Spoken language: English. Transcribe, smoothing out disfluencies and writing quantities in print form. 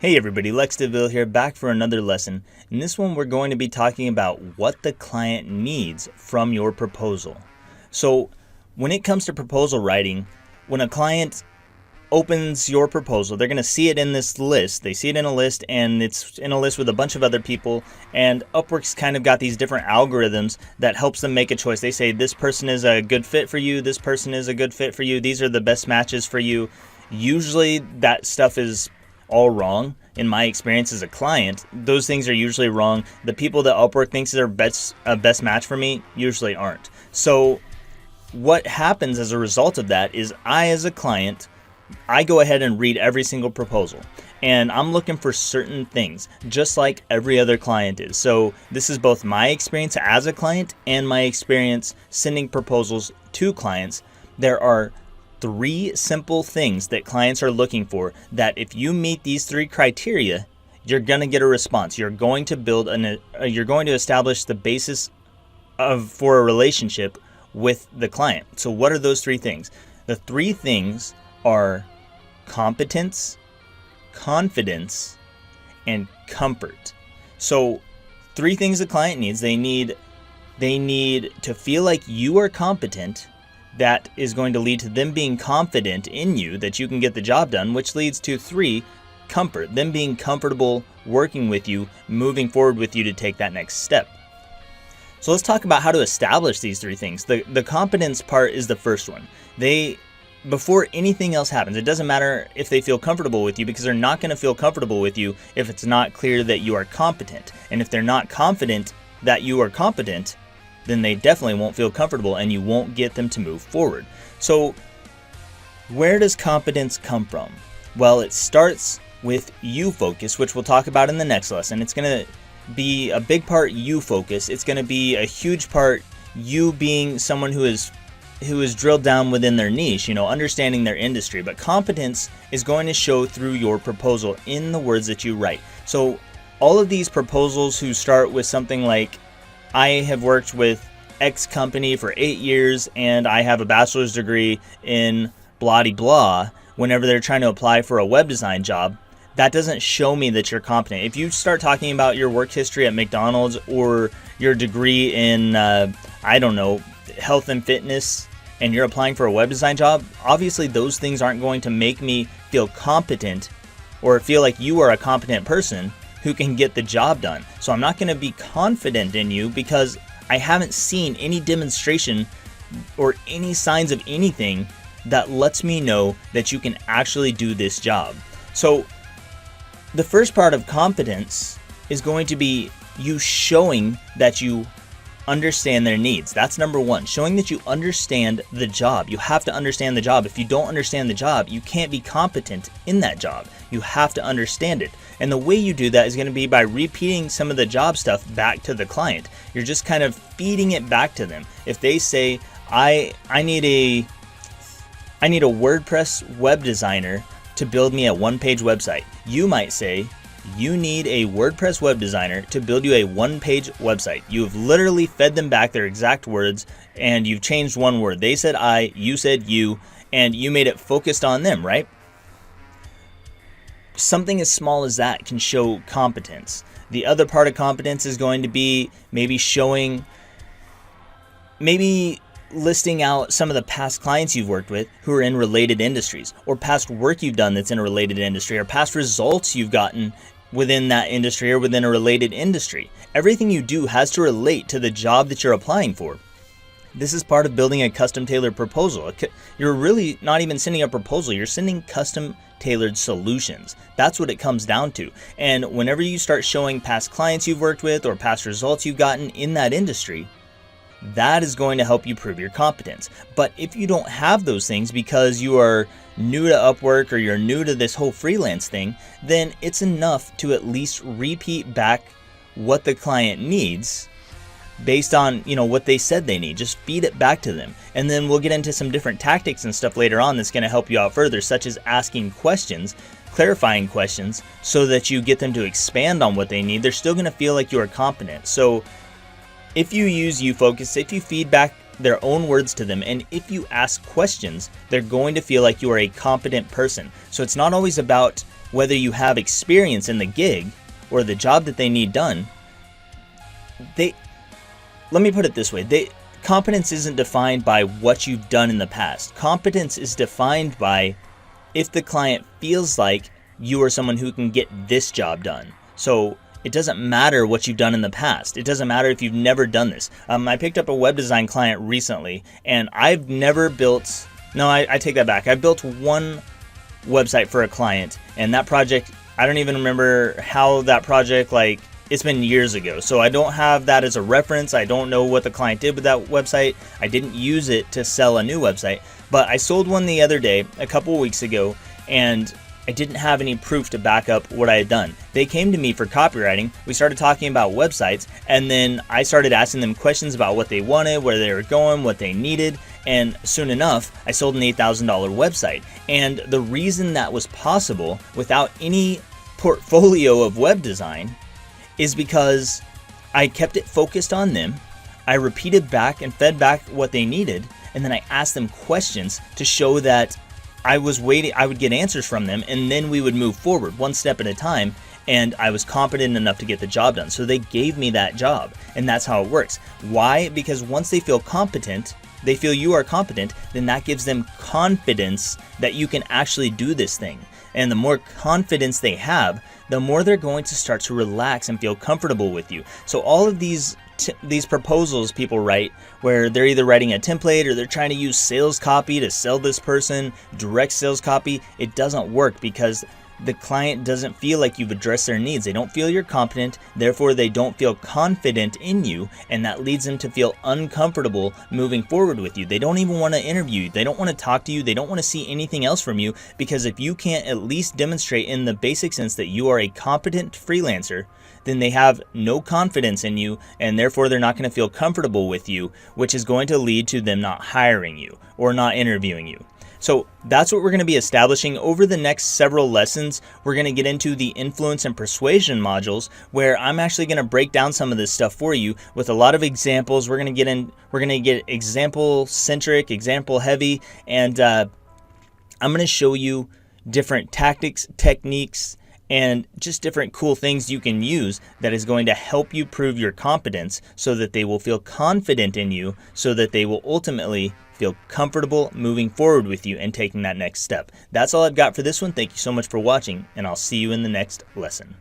Hey everybody, Lex DeVille here, back for another lesson. In this one, we're going to be talking about what the client needs from your proposal. So, when it comes to proposal writing, when a client opens your proposal, they're going to see it in this list. They see it in a list, and it's in a list with a bunch of other people, and Upwork's kind of got these different algorithms that helps them make a choice. They say, this person is a good fit for you, this person is a good fit for you, these are the best matches for you. Usually, that stuff is all wrong. In my experience as a client, those things are usually wrong. The people that Upwork thinks are a best match for me usually aren't. So what happens as a result of that is I, as a client, I go ahead and read every single proposal, and I'm looking for certain things, just like every other client is. So this is both my experience as a client and my experience sending proposals to clients. There are 3 simple things that clients are looking for that if you meet these 3 criteria, you're going to get a response. You're going to you're going to establish the basis for a relationship with the client. So what are those 3 things? The 3 things are competence, confidence, and comfort. So 3 things the client needs. They need to feel like you are competent. That is going to lead to them being confident in you that you can get the job done, which leads to 3, comfort, them being comfortable working with you, moving forward with you to take that next step. So let's talk about how to establish these 3 things. The competence part is the first one. Before anything else happens, it doesn't matter if they feel comfortable with you, because they're not going to feel comfortable with you if it's not clear that you are competent. And if they're not confident that you are competent, then they definitely won't feel comfortable and you won't get them to move forward. So where does competence come from? Well, it starts with you focus, which we'll talk about in the next lesson. It's going to be a big part you focus. It's going to be a huge part you being someone who is drilled down within their niche, understanding their industry. But competence is going to show through your proposal in the words that you write. So all of these proposals who start with something like, I have worked with X company for 8 years and I have a bachelor's degree in blah de blah, whenever they're trying to apply for a web design job, that doesn't show me that you're competent. If you start talking about your work history at McDonald's or your degree in, health and fitness, and you're applying for a web design job, obviously those things aren't going to make me feel competent or feel like you are a competent person who can get the job done. So I'm not going to be confident in you because I haven't seen any demonstration or any signs of anything that lets me know that you can actually do this job. So the first part of competence is going to be you showing that you understand their needs. That's number 1, showing that you understand the job. You have to understand the job. If you don't understand the job, you can't be competent in that job. You have to understand it. And the way you do that is going to be by repeating some of the job stuff back to the client. You're just kind of feeding it back to them. If they say, I need a WordPress web designer to build me a 1-page website, you might say, you need a WordPress web designer to build you a 1-page website. You've literally fed them back their exact words, and you've changed one word. They said I, you said you, and you made it focused on them, right? Something as small as that can show competence. The other part of competence is going to be maybe listing out some of the past clients you've worked with who are in related industries, or past work you've done that's in a related industry, or past results you've gotten within that industry or within a related industry. Everything you do has to relate to the job that you're applying for. This is part of building a custom tailored proposal. You're really not even sending a proposal, you're sending custom tailored solutions. That's what it comes down to. And whenever you start showing past clients you've worked with or past results you've gotten in that industry, that is going to help you prove your competence. But if you don't have those things because you are new to Upwork or you're new to this whole freelance thing, then it's enough to at least repeat back what the client needs based on, what they said they need. Just feed it back to them. And then we'll get into some different tactics and stuff later on that's going to help you out further, such as asking questions, clarifying questions, so that you get them to expand on what they need. They're still going to feel like you are competent. So if you use YouFocus, if you feed back their own words to them, and if you ask questions, they're going to feel like you are a competent person. So it's not always about whether you have experience in the gig or the job that they need done, let me put it this way. Competence isn't defined by what you've done in the past. Competence is defined by if the client feels like you are someone who can get this job done. So it doesn't matter what you've done in the past. It doesn't matter if you've never done this. I picked up a web design client recently, and I've never built... No, I take that back. I built one website for a client, and that project, I don't even remember how that project, it's been years ago. So I don't have that as a reference. I don't know what the client did with that website. I didn't use it to sell a new website, but I sold one the other day, a couple weeks ago, and I didn't have any proof to back up what I had done. They came to me for copywriting. We started talking about websites, and then I started asking them questions about what they wanted, where they were going, what they needed, and soon enough, I sold an $8,000 website. And the reason that was possible without any portfolio of web design is because I kept it focused on them. I repeated back and fed back what they needed, and then I asked them questions to show that I was waiting. I would get answers from them, and then we would move forward one step at a time, and I was competent enough to get the job done. So they gave me that job, and that's how it works. Why? Because once they feel competent, they feel you are competent, then that gives them confidence that you can actually do this thing. And the more confidence they have, the more they're going to start to relax and feel comfortable with you. So all of these proposals people write, where they're either writing a template or they're trying to use sales copy to sell this person, direct sales copy, it doesn't work because the client doesn't feel like you've addressed their needs. They don't feel you're competent, therefore they don't feel confident in you, and that leads them to feel uncomfortable moving forward with you. They don't even want to interview you. They don't want to talk to you. They don't want to see anything else from you, because if you can't at least demonstrate in the basic sense that you are a competent freelancer, then they have no confidence in you, and therefore they're not going to feel comfortable with you, which is going to lead to them not hiring you or not interviewing you. So that's what we're going to be establishing over the next several lessons. We're going to get into the influence and persuasion modules, where I'm actually going to break down some of this stuff for you with a lot of examples. We're going to get example centric, example heavy, and I'm going to show you different tactics, techniques, and just different cool things you can use that is going to help you prove your competence, so that they will feel confident in you, so that they will ultimately feel comfortable moving forward with you and taking that next step. That's all I've got for this one. Thank you so much for watching, and I'll see you in the next lesson.